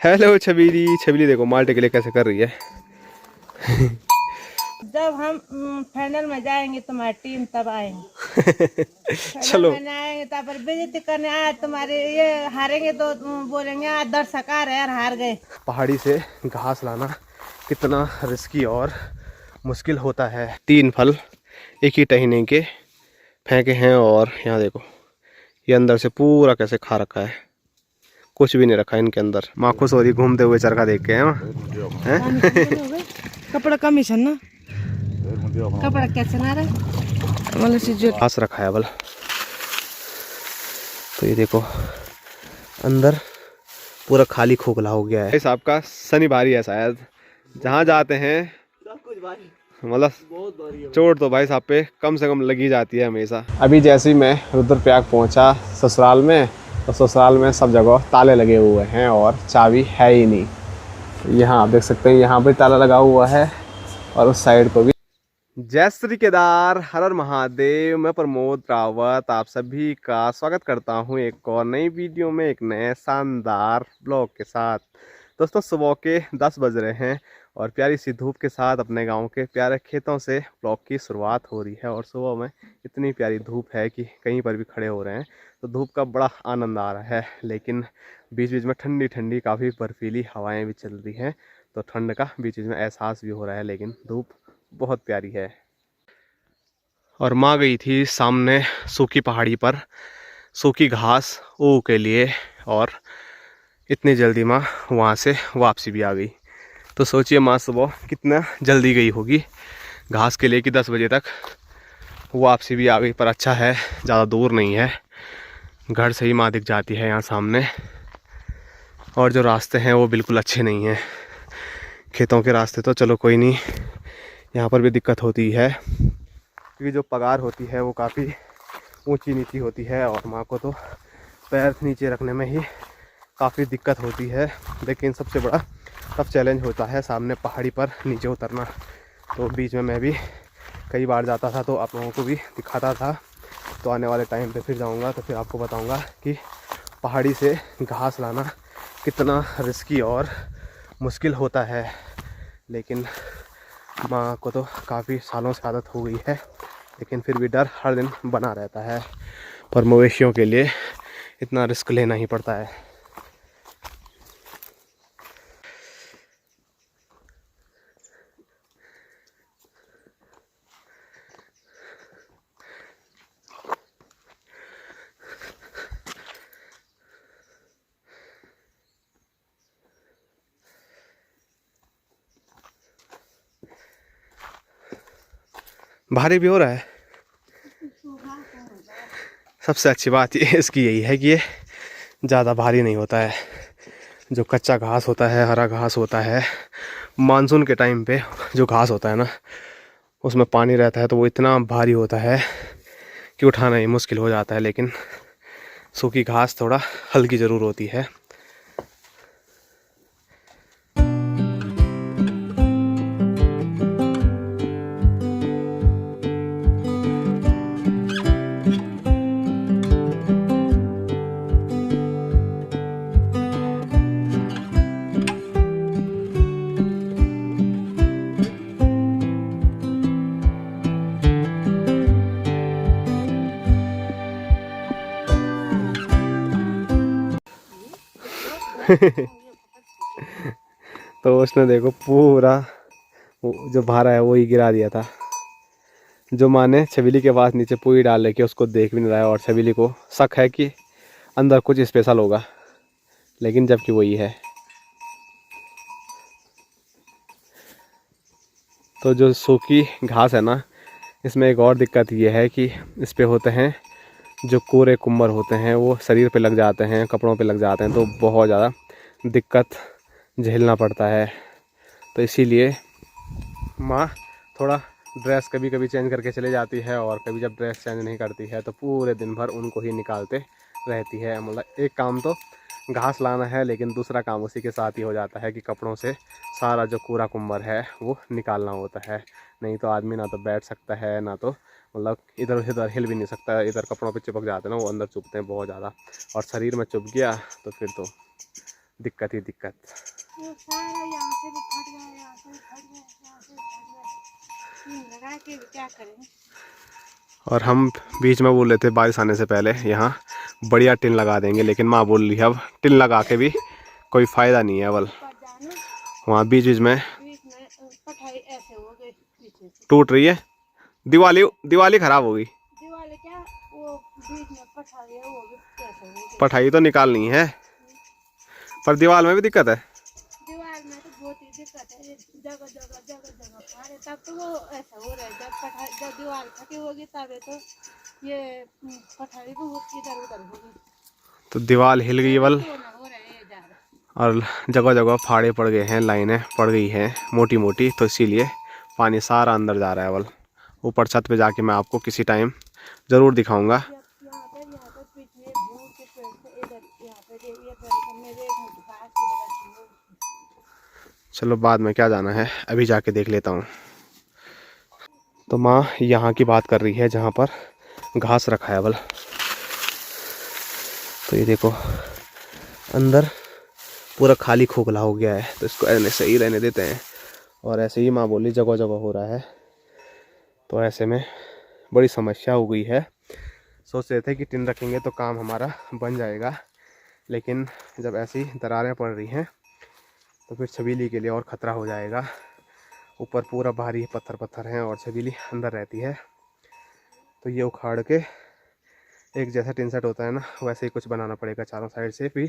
Hello छबीली। छबीली देखो माल्टे के लिए कैसे कर रही है। जब हम फाइनल में जाएंगे तुम्हारी टीम तब आएंगे। फाइनल चलो में नहीं आएंगे तब पर बेइज्जती करने आए तुम्हारे ये हारेंगे तो बोलेंगे आज दर्शक आ रहे यार हार गए। पहाड़ी से घास लाना कितना रिस्की और मुश्किल होता है। 3 फल एक ही टहनी के फेंके हैं और यहाँ देखो ये अंदर से पूरा कैसे खा रखा है, कुछ भी नहीं रखा इनके अंदर। माँ खुश हो रही घूमते हुए चरखा देख के हैं। कपड़ा कम ही छन ना, कपड़ा क्या चना रहा मतलब से जो घास रखा है बल। तो ये देखो अंदर पूरा खाली खोखला हो गया है। इस आपका शनिवारी है शायद, जहाँ जाते हैं मतलब चोट तो भाई साहब पे कम से कम लगी जाती है हमेशा। अभी जैसे ही मैं रुद्रप्रयाग पहुंचा ससुराल में, तो ससुराल में सब जगह ताले लगे हुए हैं और चाबी है ही नहीं। यहाँ आप देख सकते हैं यहाँ भी ताला लगा हुआ है और उस साइड को भी। जय श्री केदार, हर हर महादेव। मैं प्रमोद रावत आप सभी का स्वागत करता हूँ एक और नई वीडियो में, एक नए शानदार ब्लॉग के साथ। दोस्तों सुबह के 10 बज रहे हैं और प्यारी सी धूप के साथ अपने गांव के प्यारे खेतों से ब्लॉग की शुरुआत हो रही है। और सुबह में इतनी प्यारी धूप है कि कहीं पर भी खड़े हो रहे हैं तो धूप का बड़ा आनंद आ रहा है। लेकिन बीच बीच में ठंडी ठंडी काफ़ी बर्फीली हवाएँ भी चल रही हैं, तो ठंड का बीच बीच में एहसास भी हो रहा है। लेकिन धूप बहुत प्यारी है। और माँ गई थी सामने सूखी पहाड़ी पर सूखी घास ऊ के लिए, और इतनी जल्दी माँ वहाँ से वापसी भी आ गई। तो सोचिए माँ सुबह कितना जल्दी गई होगी घास के लिए कि 10 बजे तक वापसी भी आ गई। पर अच्छा है ज़्यादा दूर नहीं है, घर से ही माँ दिख जाती है यहाँ सामने। और जो रास्ते हैं वो बिल्कुल अच्छे नहीं हैं, खेतों के रास्ते तो चलो कोई नहीं, यहाँ पर भी दिक्कत होती है क्योंकि जो पगार होती है वो काफ़ी ऊंची नीची होती है और माँ को तो पैर नीचे रखने में ही काफ़ी दिक्कत होती है। लेकिन सबसे बड़ा टफ चैलेंज होता है सामने पहाड़ी पर नीचे उतरना। तो बीच में मैं भी कई बार जाता था तो आप लोगों को भी दिखाता था। तो आने वाले टाइम पे फिर जाऊंगा तो फिर आपको बताऊंगा कि पहाड़ी से घास लाना कितना रिस्की और मुश्किल होता है। लेकिन माँ को तो काफ़ी सालों से आदत हो गई है, लेकिन फिर भी डर हर दिन बना रहता है और मवेशियों के लिए इतना रिस्क लेना ही पड़ता है। भारी भी हो रहा है। सबसे अच्छी बात ये इसकी यही है कि ये ज़्यादा भारी नहीं होता है। जो कच्चा घास होता है, हरा घास होता है, मानसून के टाइम पे जो घास होता है ना उसमें पानी रहता है तो वो इतना भारी होता है कि उठाना ही मुश्किल हो जाता है। लेकिन सूखी घास थोड़ा हल्की ज़रूर होती है। तो उसने देखो पूरा जो भारा है वो ही गिरा दिया था। जो माँ ने छबीली के पास नीचे पूरी डाल रखी है उसको देख भी नहीं रहा है और छबीली को शक है कि अंदर कुछ स्पेशल होगा, लेकिन जबकि वही है। तो जो सूखी घास है ना, इसमें एक और दिक्कत ये है कि इस पे होते हैं जो कोरे कुम्बर होते हैं, वो शरीर पे लग जाते हैं, कपड़ों पे लग जाते हैं, तो बहुत ज़्यादा दिक्कत झेलना पड़ता है। तो इसीलिए माँ थोड़ा ड्रेस कभी कभी चेंज करके चले जाती है और कभी जब ड्रेस चेंज नहीं करती है तो पूरे दिन भर उनको ही निकालते रहती है। मतलब एक काम तो घास लाना है, लेकिन दूसरा काम उसी के साथ ही हो जाता है कि कपड़ों से सारा जो कूड़ा कुम्बर है वो निकालना होता है। नहीं तो आदमी ना तो बैठ सकता है, ना तो मतलब इधर उधर हिल भी नहीं सकता। इधर कपड़ों पे चिपक जाते हैं ना, वो अंदर चुभते हैं बहुत ज़्यादा, और शरीर में चुभ गया तो फिर तो दिक्कत ही दिक्कत। ये सारा यहाँ से भी फट गया, यहाँ से भी फट गया, यहाँ से भी फट गया। लगा के भी क्या करें। और हम बीच में बोल रहे थे बारिश आने से पहले यहाँ बढ़िया टिन लगा देंगे, लेकिन माँ बोल रही है अब टिन लगा के भी कोई फ़ायदा नहीं है। अवल वहाँ बीच बीच में पठाई ऐसे हो गई, पीछे से टूट रही है। दिवाली खराब होगी। दीवार क्या वो बीच में पठाई है, वो भी कैसे हो गई। पठाई तो निकालनी है, पर दीवार में भी दिक्कत है। दीवार में तो बहुत ही दिक्कत है, जगह जगह फाड़े, तब तो वो ऐसा हो रहा है। जब दीवार फटी होगी तब तो ये पठाई भी इधर उधर होगी। तो दीवार हिल गई अवल, हो रहा है ज्यादा, और जगह जगह फाड़े पड़ गए हैं, लाइनें पड़ गई हैं मोटी मोटी, तो इसीलिए पानी सारा अंदर जा रहा है। अवल ऊपर छत पे जाके मैं आपको किसी टाइम ज़रूर दिखाऊंगा। यहाँ पे पीछे भूल के पेड़ से इधर यहाँ पे ये पेड़ मेरे घास की तरह। चलो बाद में क्या जाना है, अभी जाके देख लेता हूँ। तो माँ यहाँ की बात कर रही है जहाँ पर घास रखा है अवल। तो ये देखो अंदर पूरा खाली खोखला हो गया है, तो इसको ऐसे सही रहने देते हैं। और ऐसे ही माँ बोली जगह जगह हो रहा है, तो ऐसे में बड़ी समस्या हो गई है। सोच रहे थे कि टिन रखेंगे तो काम हमारा बन जाएगा, लेकिन जब ऐसी दरारें पड़ रही हैं तो फिर छबीली के लिए और ख़तरा हो जाएगा। ऊपर पूरा भारी पत्थर हैं और छबीली अंदर रहती है, तो ये उखाड़ के एक जैसा टिन सेट होता है ना, वैसे ही कुछ बनाना पड़ेगा। चारों साइड से भी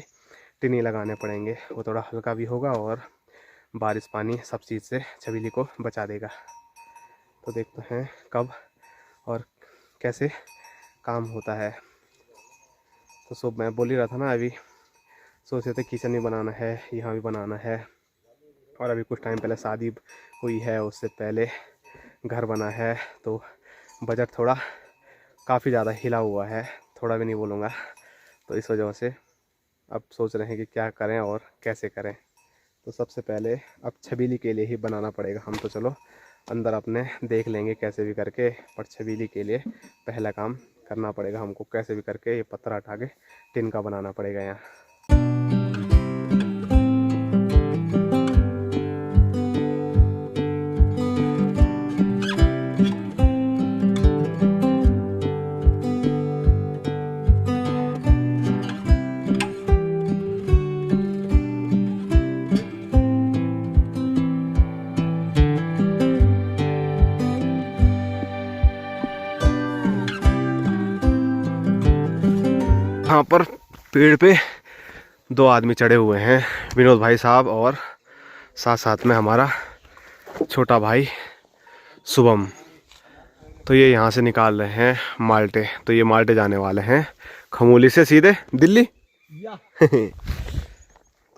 टिनी लगाने पड़ेंगे, वो थोड़ा हल्का भी होगा और बारिश पानी सब चीज़ से छबीली को बचा देगा। तो देखते हैं कब और कैसे काम होता है। तो सब मैं बोल ही रहा था ना, अभी सोच रहे थे किचन भी बनाना है, यहाँ भी बनाना है, और अभी कुछ टाइम पहले शादी हुई है, उससे पहले घर बना है, तो बजट थोड़ा काफ़ी ज़्यादा हिला हुआ है, थोड़ा भी नहीं बोलूँगा। तो इस वजह से अब सोच रहे हैं कि क्या करें और कैसे करें। तो सबसे पहले अब छबीली के लिए ही बनाना पड़ेगा। हम तो चलो अंदर अपने देख लेंगे कैसे भी करके, पर छबीली के लिए पहला काम करना पड़ेगा हमको। कैसे भी करके ये पत्थर हटा के टिन का बनाना पड़ेगा यहाँ। यहाँ पर पेड़ पे 2 आदमी चढ़े हुए हैं, विनोद भाई साहब और साथ साथ में हमारा छोटा भाई शुभम। तो ये यहाँ से निकाल रहे हैं माल्टे। तो ये माल्टे जाने वाले हैं खमोली से सीधे दिल्ली।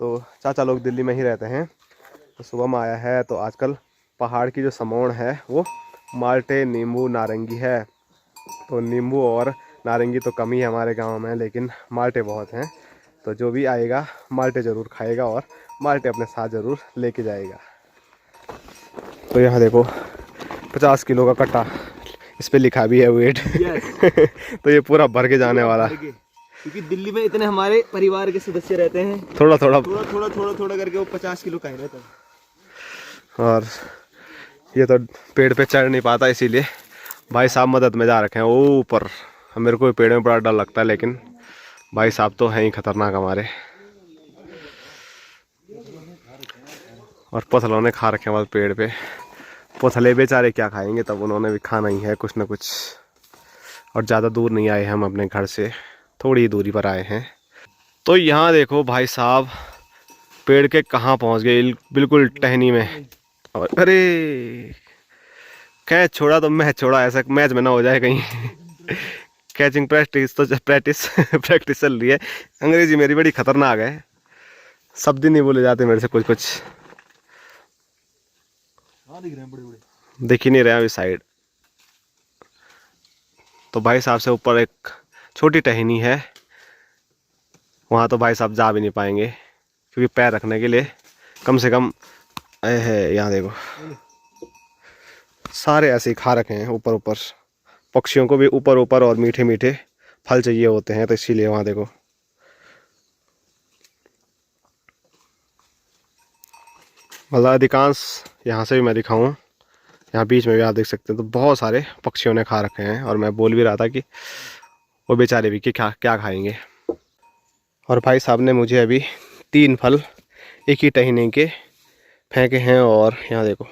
तो चाचा लोग दिल्ली में ही रहते हैं। तो शुभम आया है, तो आजकल पहाड़ की जो समौण है वो माल्टे, नींबू, नारंगी है। तो नींबू और नारंगी तो कम ही है हमारे गांव में, लेकिन माल्टे बहुत हैं। तो जो भी आएगा माल्टे ज़रूर खाएगा और माल्टे अपने साथ ज़रूर लेके जाएगा। तो यहाँ देखो 50 किलो का कट्टा, इस पे लिखा भी है वेट। तो ये पूरा भर के जाने वाला, क्योंकि दिल्ली में इतने हमारे परिवार के सदस्य रहते हैं, थोड़ा करके वो 50 किलो का ही रहता है। और ये तो पेड़ पे चढ़ नहीं पाता, इसीलिए भाई साहब मदद में जा रखे हैं वो ऊपर। मेरे को पेड़ में बड़ा डर लगता है, लेकिन भाई साहब तो हैं ही खतरनाक हमारे। और पथलों ने खा रखे हैं पेड़ पे। पथले बेचारे क्या खाएंगे, तब उन्होंने भी खाना ही है कुछ न कुछ। और ज़्यादा दूर नहीं आए हम अपने घर से, थोड़ी दूरी पर आए हैं। तो यहाँ देखो भाई साहब पेड़ के कहाँ पहुँच गए, बिल्कुल टहनी में। और अरे कैच छोड़ा तो मैच छोड़ा, ऐसा मैच में ना हो जाए कहीं। कैचिंग प्रैक्टिस तो प्रैक्टिस चल रही है। अंग्रेजी मेरी बड़ी खतरनाक है, शब्द ही नहीं बोले जाते मेरे से कुछ दिख ही नहीं रहा अभी साइड। तो भाई साहब से ऊपर एक छोटी टहनी है, वहाँ तो भाई साहब जा भी नहीं पाएंगे, क्योंकि पैर रखने के लिए कम से कम है। यहाँ देखो सारे ऐसे ही खा रखे हैं ऊपर। पक्षियों को भी ऊपर और मीठे मीठे फल चाहिए होते हैं, तो इसीलिए वहाँ देखो। मतलब अधिकांश यहाँ से भी मैं दिखाऊँ, यहाँ बीच में भी आप देख सकते हैं तो बहुत सारे पक्षियों ने खा रखे हैं। और मैं बोल भी रहा था कि वो बेचारे भी कि क्या क्या खाएंगे। और भाई साहब ने मुझे अभी 3 फल एक ही टहनी के फेंके हैं। और यहाँ देखो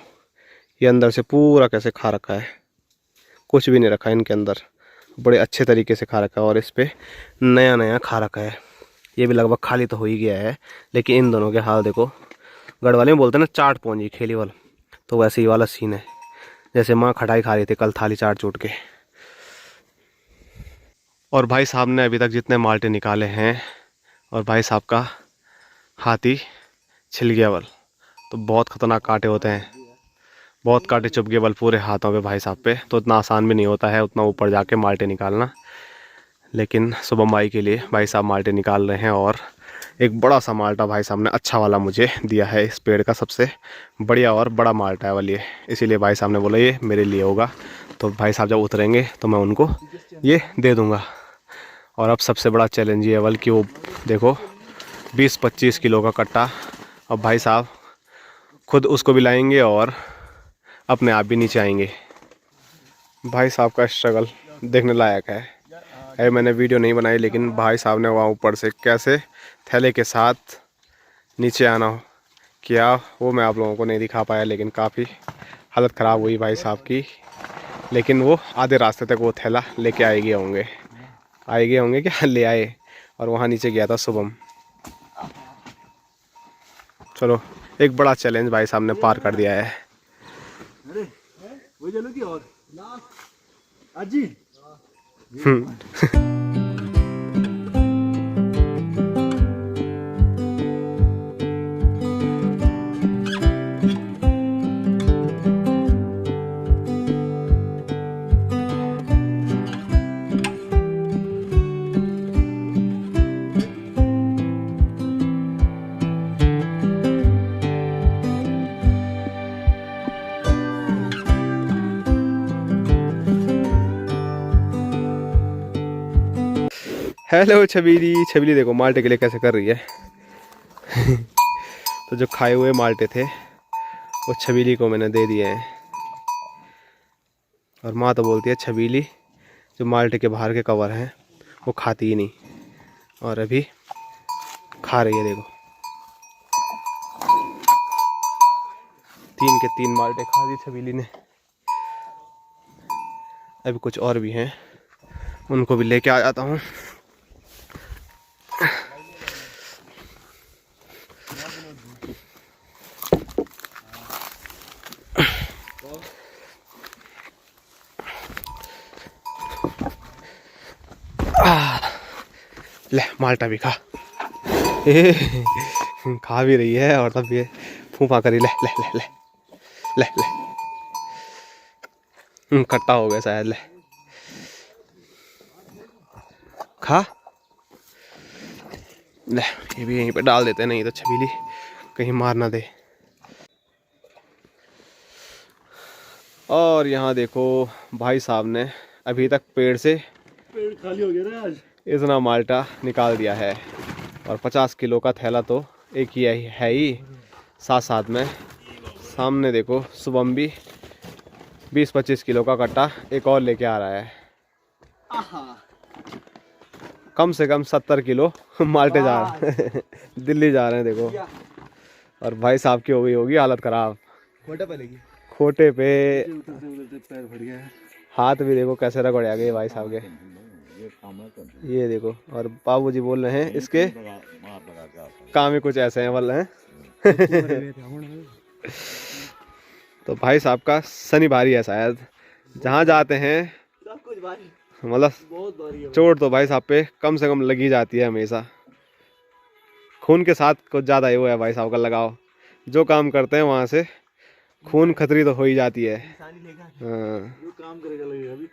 ये अंदर से पूरा कैसे खा रखा है, कुछ भी नहीं रखा है इनके अंदर, बड़े अच्छे तरीके से खा रखा है। और इस पर नया नया खा रखा है। ये भी लगभग खाली तो हो ही गया है, लेकिन इन दोनों के हाल देखो। गढ़ वाले में बोलते हैं ना चाट पौंजी खेली वाला, तो वैसे ही वाला सीन है। जैसे माँ खटाई खा रही थी कल थाली चाट चूट के। और भाई साहब ने अभी तक जितने माल्टे निकाले हैं, और भाई साहब का हाथी छिल गया बल, तो बहुत ख़तरनाक कांटे होते हैं, बहुत कांटे चुभ गए बल पूरे हाथों पे भाई साहब पे। तो इतना आसान भी नहीं होता है उतना ऊपर जाके माल्टे निकालना। लेकिन शुभम भाई के लिए भाई साहब माल्टे निकाल रहे हैं। और एक बड़ा सा माल्टा भाई साहब ने अच्छा वाला मुझे दिया है, इस पेड़ का सबसे बढ़िया और बड़ा माल्टा है वाली, इसीलिए भाई साहब ने बोला ये मेरे लिए होगा। तो भाई साहब जब उतरेंगे तो मैं उनको ये दे दूँगा। और अब सबसे बड़ा चैलेंज ये है बल कि वो देखो 20-25 किलो का कट्टा, अब भाई साहब खुद उसको भी लाएंगे और अपने आप भी नीचे आएंगे। भाई साहब का स्ट्रगल देखने लायक है। अरे मैंने वीडियो नहीं बनाई, लेकिन भाई साहब ने वहाँ ऊपर से कैसे थैले के साथ नीचे आना किया वो मैं आप लोगों को नहीं दिखा पाया। लेकिन काफ़ी हालत ख़राब हुई भाई साहब की। लेकिन वो आधे रास्ते तक वो थैला लेके आए गए होंगे क्या ले आए। और वहाँ नीचे गया था शुभम। चलो एक बड़ा चैलेंज भाई साहब ने पार कर दिया है। अरे वो चलो की और अजी हेलो छबीली, छबीली देखो माल्टे के लिए कैसे कर रही है। तो जो खाए हुए माल्टे थे वो छबीली को मैंने दे दिए हैं। और माँ तो बोलती है छबीली जो माल्टे के बाहर के कवर हैं वो खाती ही नहीं, और अभी खा रही है। देखो 3 के 3 माल्टे खा दी छबीली ने। अभी कुछ और भी हैं, उनको भी लेके आ जाता हूँ। ले माल्टा भी खा। खा भी रही है और तब ये फूफा करी। ले ले ले ले ले ले खट्टा हो गया शायद। ले खा ले, ये भी यहीं पे डाल देते हैं, नहीं तो छबीली कहीं मार ना दे। और यहाँ देखो भाई साहब ने अभी तक पेड़ खाली हो गया ना आज। इतना माल्टा निकाल दिया है। और 50 किलो का थैला तो एक ही है ही, साथ साथ में सामने देखो शुभम भी 20-25 किलो का कट्टा एक और लेके आ रहा है। कम से कम 70 किलो माल्टे जा रहे हैं। दिल्ली जा रहे हैं देखो। और भाई साहब की हो गई होगी हालत खराब, खोटे पे पैर फट गया है। हाथ भी देखो कैसे रगड़ गए भाई साहब के। ये देखो, और बाबूजी बोल रहे हैं इसके काम ही कुछ ऐसे हैं बोल रहे हैं। तो भाई साहब का शनि भारी है शायद, जहाँ जाते हैं मतलब चोट तो भाई साहब पे कम से कम लगी जाती है हमेशा। खून के साथ कुछ ज़्यादा ही वो है भाई साहब का लगाव। जो काम करते हैं वहाँ से खून खतरी तो हो ही जाती है। हाँ काम करेगा लगेगा अभी।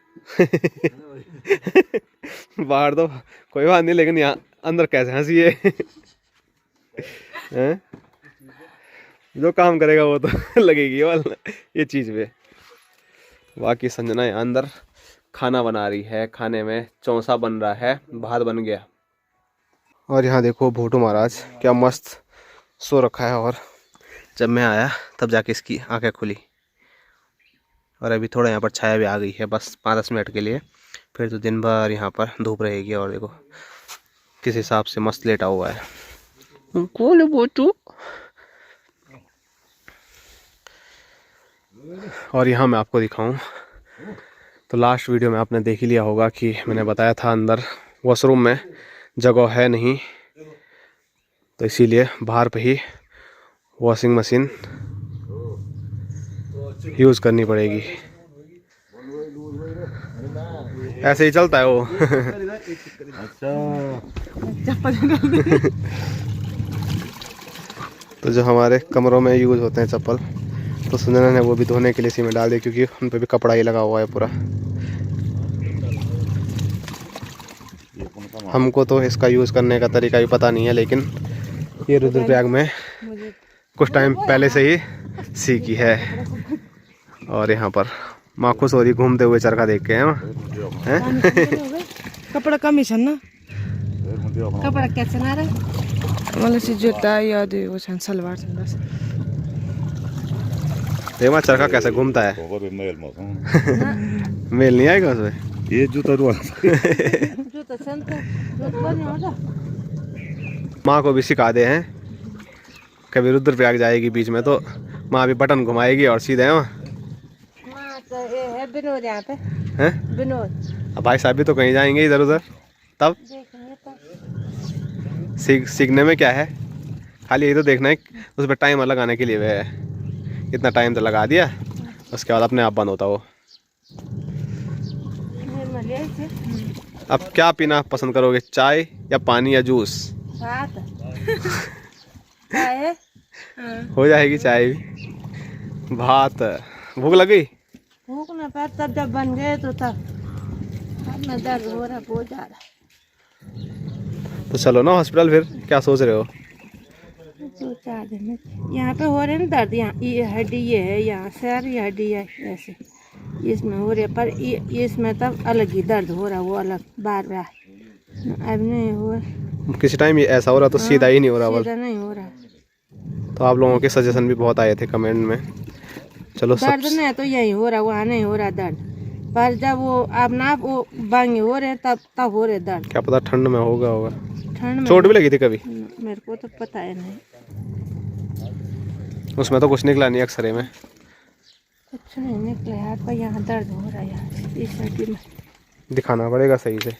बाहर तो कोई बात नहीं, लेकिन यहाँ अंदर कैसे हंसी है। हैं? जो काम करेगा वो तो लगेगी वाला ये चीज़ पे। बाकी संजना यहाँ अंदर खाना बना रही है, खाने में चौंसा बन रहा है, भात बन गया। और यहाँ देखो भोटू महाराज क्या मस्त सो रखा है। और जब मैं आया तब जाके इसकी आंखें खुली। और अभी थोड़ा यहाँ पर छाया भी आ गई है, बस 5-10 मिनट के लिए, फिर तो दिन भर यहाँ पर धूप रहेगी। और देखो किस हिसाब से मस्त लेटा हुआ है। कौन बोतू। और यहाँ मैं आपको दिखाऊं तो लास्ट वीडियो में आपने देख ही लिया होगा कि मैंने बताया था अंदर वॉशरूम में जगह है नहीं, तो इसीलिए बाहर पे ही वॉशिंग मशीन यूज़ करनी पड़ेगी। ऐसे ही चलता है वो। तो जो हमारे कमरों में यूज़ होते हैं चप्पल, तो संजना ने वो भी धोने के लिए इसी में डाल दिया, क्योंकि उन पे भी कपड़ा ही लगा हुआ है पूरा। हमको तो इसका यूज़ करने का तरीका भी पता नहीं है, लेकिन ये रुद्रप्रयाग में कुछ टाइम पहले से ही सीखी है। और यहाँ पर माँ खुश हो रही घूमते हुए चरखा देख के हैं। कपड़ा कम ही छन ना, कपड़ा क्या चला रहा मतलब से जूता या वो छन सलवार छन बस। देख माँ चरखा कैसे घूमता है। मेल नहीं आएगा उसमें। ये जूता जूता चलता माँ को भी सिखा दे हैं, कभी रुद्रप्रयाग जाएगी बीच में तो माँ भी बटन घुमाएगी और सीधे वहाँ है विनोद यहाँ पे हैं। विनोद। अब भाई साहब भी तो कहीं जाएंगे इधर उधर, तब देखेंगे तो सीखने में क्या है, खाली यही तो देखना है। उस पर टाइमर लगाने के लिए वे है, इतना टाइम तो लगा दिया, उसके बाद अपने आप बंद होता वो। अब क्या पीना पसंद करोगे, चाय या पानी या जूस? है हो जाएगी चाय भी। भात। भूख लगी? भूख ना पर तब जब बन गए तो तब में दर्द हो रहा बहुत ज्यादा। तो चलो ना हॉस्पिटल, फिर क्या सोच रहे हो? 2-4 दिन में यहाँ पे हो रहे ना दर्द, यहाँ ये हड्डी ये है, यहाँ सर ये हड्डी है, ऐसे इसमें हो रहा, पर इसमें तब अलग ही दर्द हो रहा, वो अलग बार बार। अब नहीं हो रहा, किसी टाइम ये ऐसा हो रहा तो सीधा ही नहीं हो रहा। सीधा नहीं हो रहा। तो आप लोगों के सजेशन भी बहुत आए थे कमेंट में। चलो सब दर्द नहीं तो यही हो रहा, वहाँ नहीं हो रहा दर्द, पर जब वो अब ना वो बांगे हो रहे तब हो रहे दर्द। क्या पता ठंड में होगा। ठंड में चोट भी लगी थी कभी? मेरे को तो पता है नहीं, उसमें तो कुछ निकला नहीं एक्सरे में। कुछ नहीं निकला यार, पर यहाँ दर्द हो रहा है यार इस हड्डी में। दिखाना पड़ेगा सही से,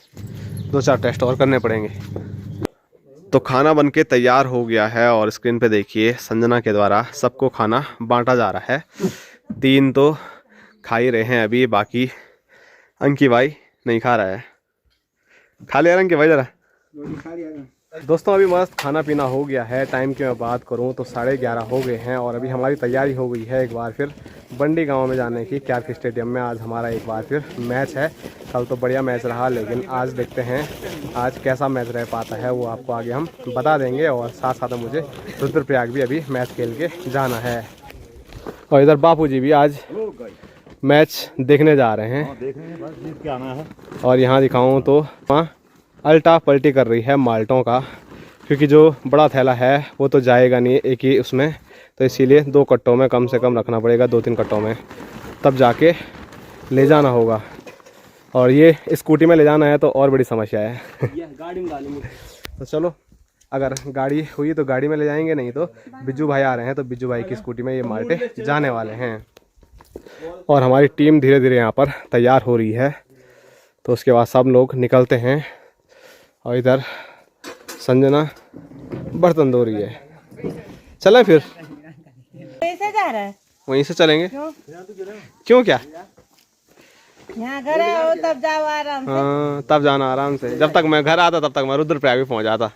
2-4 टेस्ट और करने पड़ेंगे। तो खाना बनके तैयार हो गया है और स्क्रीन पे देखिए संजना के द्वारा सबको खाना बांटा जा रहा है। 3 तो खा ही रहे हैं अभी, बाकी अंकी भाई नहीं खा रहा है। खा लिया अंकी भाई जरा। दोस्तों अभी मस्त खाना पीना हो गया है। टाइम की मैं बात करूं तो 11:30 हो गए हैं और अभी हमारी तैयारी हो गई है एक बार फिर बंडी गांव में जाने की, क्यारकी स्टेडियम में। आज हमारा एक बार फिर मैच है। कल तो बढ़िया मैच रहा, लेकिन आज देखते हैं आज कैसा मैच रह पाता है, वो आपको आगे हम बता देंगे। और साथ साथ में मुझे रुद्रप्रयाग भी अभी मैच खेल के जाना है। और इधर बापू जी भी आज मैच देखने जा रहे हैं। और यहाँ दिखाऊँ तो वहाँ अल्टा पल्टी कर रही है माल्टों का, क्योंकि जो बड़ा थैला है वो तो जाएगा नहीं एक ही उसमें, तो इसीलिए 2 कट्टों में कम से कम रखना पड़ेगा, 2-3 कट्टों में, तब जाके ले जाना होगा। और ये स्कूटी में ले जाना है तो और बड़ी समस्या है। गाड़ी में डालेंगे तो चलो, अगर गाड़ी हुई तो गाड़ी में ले जाएंगे, नहीं तो बिज्जू भाई आ रहे हैं तो बिज्जू भाई की स्कूटी में ये माल्टे जाने वाले हैं। और हमारी टीम धीरे धीरे यहाँ पर तैयार हो रही है, तो उसके बाद सब लोग निकलते हैं। और इधर संजना बर्तन धो रही है। चलें फिर? कैसे जा रहा है? वहीं से चलेंगे। क्यों क्या? यहाँ घर आओ तब जाओ आराम से। हाँ तब जाना आराम से। जब तक मैं घर आता तब तक मैं रुद्रप्रयाग भी पहुँच जाता।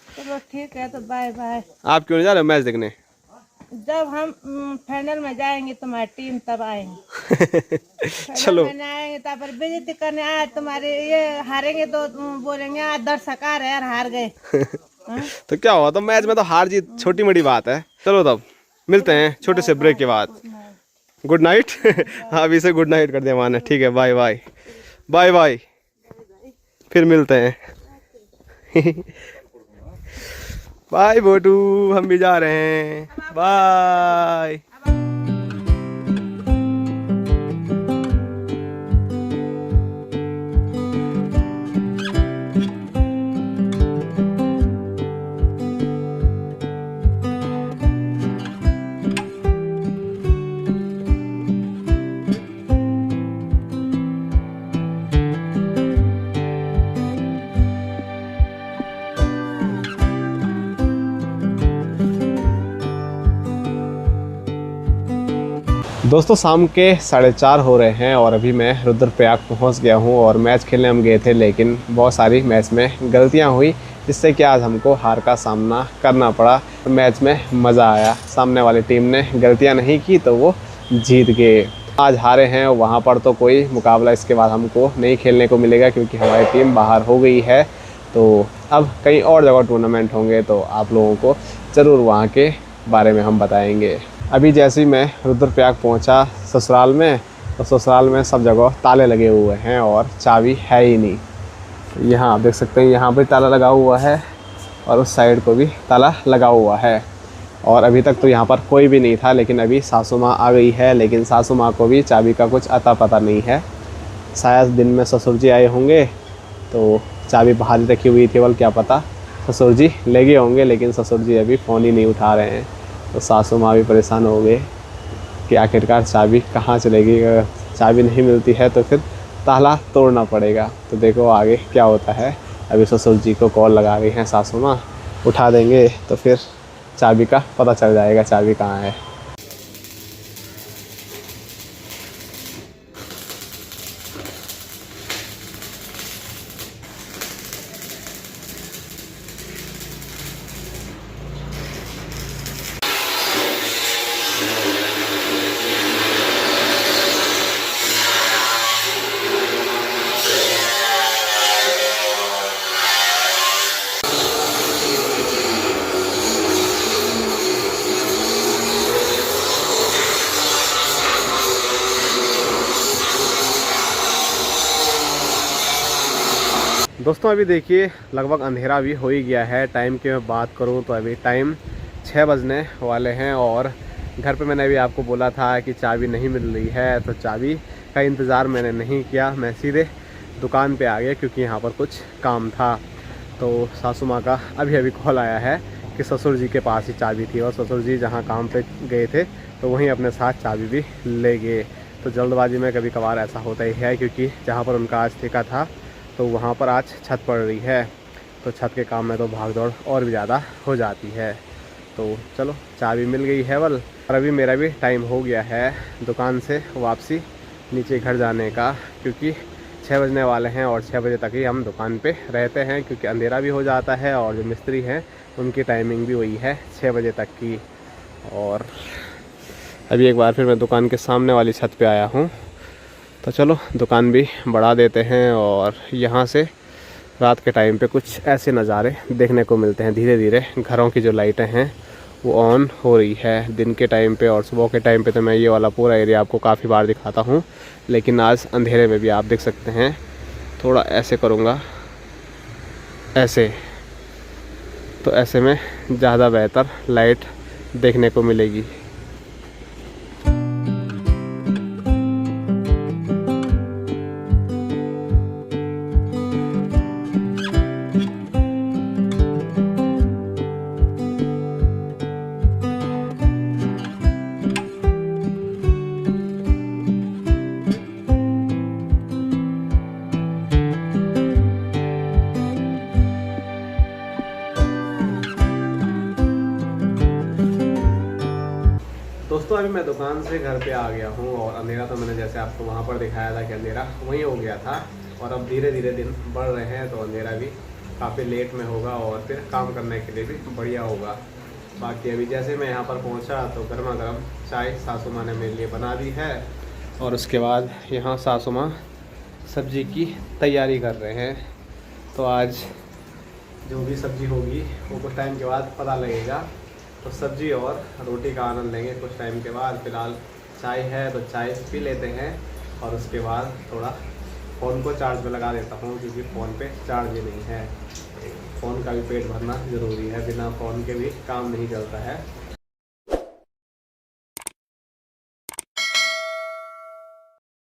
चलो ठीक है, तो बाय बाय। आप क्यों नहीं जा रहे मैच देखने? जब हम फाइनल में जाएंगे तुम्हारी टीम तब आएंगे। चलो आएंगे तब पर बेइज्जती करने आए, तुम्हारे ये हारेंगे तो बोलेंगे आज दर्शक आ रहे यार हार गए। तो क्या हुआ, तो मैच में तो हार जीत छोटी मोटी बात है। चलो तब मिलते हैं छोटे से ब्रेक के बाद। Good night. हाँ अभी से गुड नाइट कर दिया माने। ठीक है, बाय बाय बाय बाय, फिर मिलते हैं। बाय बोटू, हम भी जा रहे हैं, बाय। दोस्तों शाम के 4:30 हो रहे हैं और अभी मैं रुद्रप्रयाग पहुंच गया हूं और मैच खेलने हम गए थे, लेकिन बहुत सारी मैच में गलतियां हुई, जिससे कि आज हमको हार का सामना करना पड़ा। मैच में मज़ा आया, सामने वाली टीम ने गलतियां नहीं की तो वो जीत गए। आज हारे हैं, वहाँ पर तो कोई मुकाबला इसके बाद हमको नहीं खेलने को मिलेगा क्योंकि हमारी टीम बाहर हो गई है। तो अब कहीं और जगह टूर्नामेंट होंगे तो आप लोगों को ज़रूर वहाँ के बारे में हम बताएंगे। अभी जैसे ही मैं रुद्रप्रयाग पहुंचा ससुराल में, तो ससुराल में सब जगह ताले लगे हुए हैं और चाबी है ही नहीं। यहाँ आप देख सकते हैं, यहाँ पे ताला लगा हुआ है और उस साइड को भी ताला लगा हुआ है। और अभी तक तो यहाँ पर कोई भी नहीं था, लेकिन अभी सासू माँ आ गई है, लेकिन सासू माँ को भी चाबी का कुछ अता पता नहीं है। शायद दिन में ससुर जी आए होंगे तो चाबी बाहर ही रखी हुई थी, क्या पता ससुर जी ले गए होंगे, लेकिन ससुर जी अभी फ़ोन ही नहीं उठा रहे हैं। तो सासू माँ भी परेशान हो गए कि आखिरकार चाबी कहाँ चलेगी। अगर चाबी नहीं मिलती है तो फिर ताला तोड़ना पड़ेगा। तो देखो आगे क्या होता है। अभी ससुर जी को कॉल लगा रही हैं सासू माँ, उठा देंगे तो फिर चाबी का पता चल जाएगा चाबी कहाँ है। दोस्तों अभी देखिए लगभग अंधेरा भी हो ही गया है। टाइम की मैं बात करूं तो अभी टाइम 6 बजने वाले हैं और घर पे मैंने अभी आपको बोला था कि चाबी नहीं मिल रही है, तो चाबी का इंतज़ार मैंने नहीं किया, मैं सीधे दुकान पे आ गया क्योंकि यहाँ पर कुछ काम था। तो सासू माँ का अभी अभी कॉल आया है कि ससुर जी के पास ही चाबी थी और ससुर जी जहाँ काम पे गए थे तो वहीं अपने साथ चाबी भी ले गए। तो जल्दबाजी में कभी कभार ऐसा होता ही है, क्योंकि जहाँ पर उनका आज ठेका था तो वहाँ पर आज छत पड़ रही है, तो छत के काम में तो भाग दौड़ और भी ज़्यादा हो जाती है। तो चलो चाबी मिल गई है और अभी मेरा भी टाइम हो गया है दुकान से वापसी नीचे घर जाने का, क्योंकि 6 बजने वाले हैं और 6 बजे तक ही हम दुकान पे रहते हैं, क्योंकि अंधेरा भी हो जाता है और जो मिस्त्री हैं उनकी टाइमिंग भी वही है 6 बजे तक की। और अभी एक बार फिर मैं दुकान के सामने वाली छत पे आया हूँ, तो चलो दुकान भी बढ़ा देते हैं। और यहाँ से रात के टाइम पे कुछ ऐसे नज़ारे देखने को मिलते हैं। धीरे धीरे घरों की जो लाइटें हैं वो ऑन हो रही है दिन के टाइम पे, और सुबह के टाइम पे तो मैं ये वाला पूरा एरिया आपको काफ़ी बार दिखाता हूँ, लेकिन आज अंधेरे में भी आप देख सकते हैं। थोड़ा ऐसे करूँगा, ऐसे, तो ऐसे में ज़्यादा बेहतर लाइट देखने को मिलेगी। दोस्तों अभी मैं दुकान से घर पे आ गया हूँ और अंधेरा तो मैंने जैसे आपको वहाँ पर दिखाया था कि अंधेरा वहीं हो गया था, और अब धीरे धीरे दिन बढ़ रहे हैं तो अंधेरा भी काफ़ी लेट में होगा और फिर काम करने के लिए भी बढ़िया होगा। बाकी अभी जैसे मैं यहाँ पर पहुँचा तो गर्मा गर्म चाय सासू माँ ने मेरे लिए बना दी है, और उसके बाद यहाँ सासू माँ सब्जी की तैयारी कर रहे हैं। तो आज जो भी सब्जी होगी वो कुछ टाइम के बाद पता लगेगा, तो सब्जी और रोटी का आनंद लेंगे कुछ टाइम के बाद। फ़िलहाल चाय है तो चाय पी लेते हैं, और उसके बाद थोड़ा फ़ोन को चार्ज पे लगा देता हूँ क्योंकि फ़ोन पे चार्ज ही नहीं है। फ़ोन का भी पेट भरना ज़रूरी है, बिना फ़ोन के भी काम नहीं चलता है।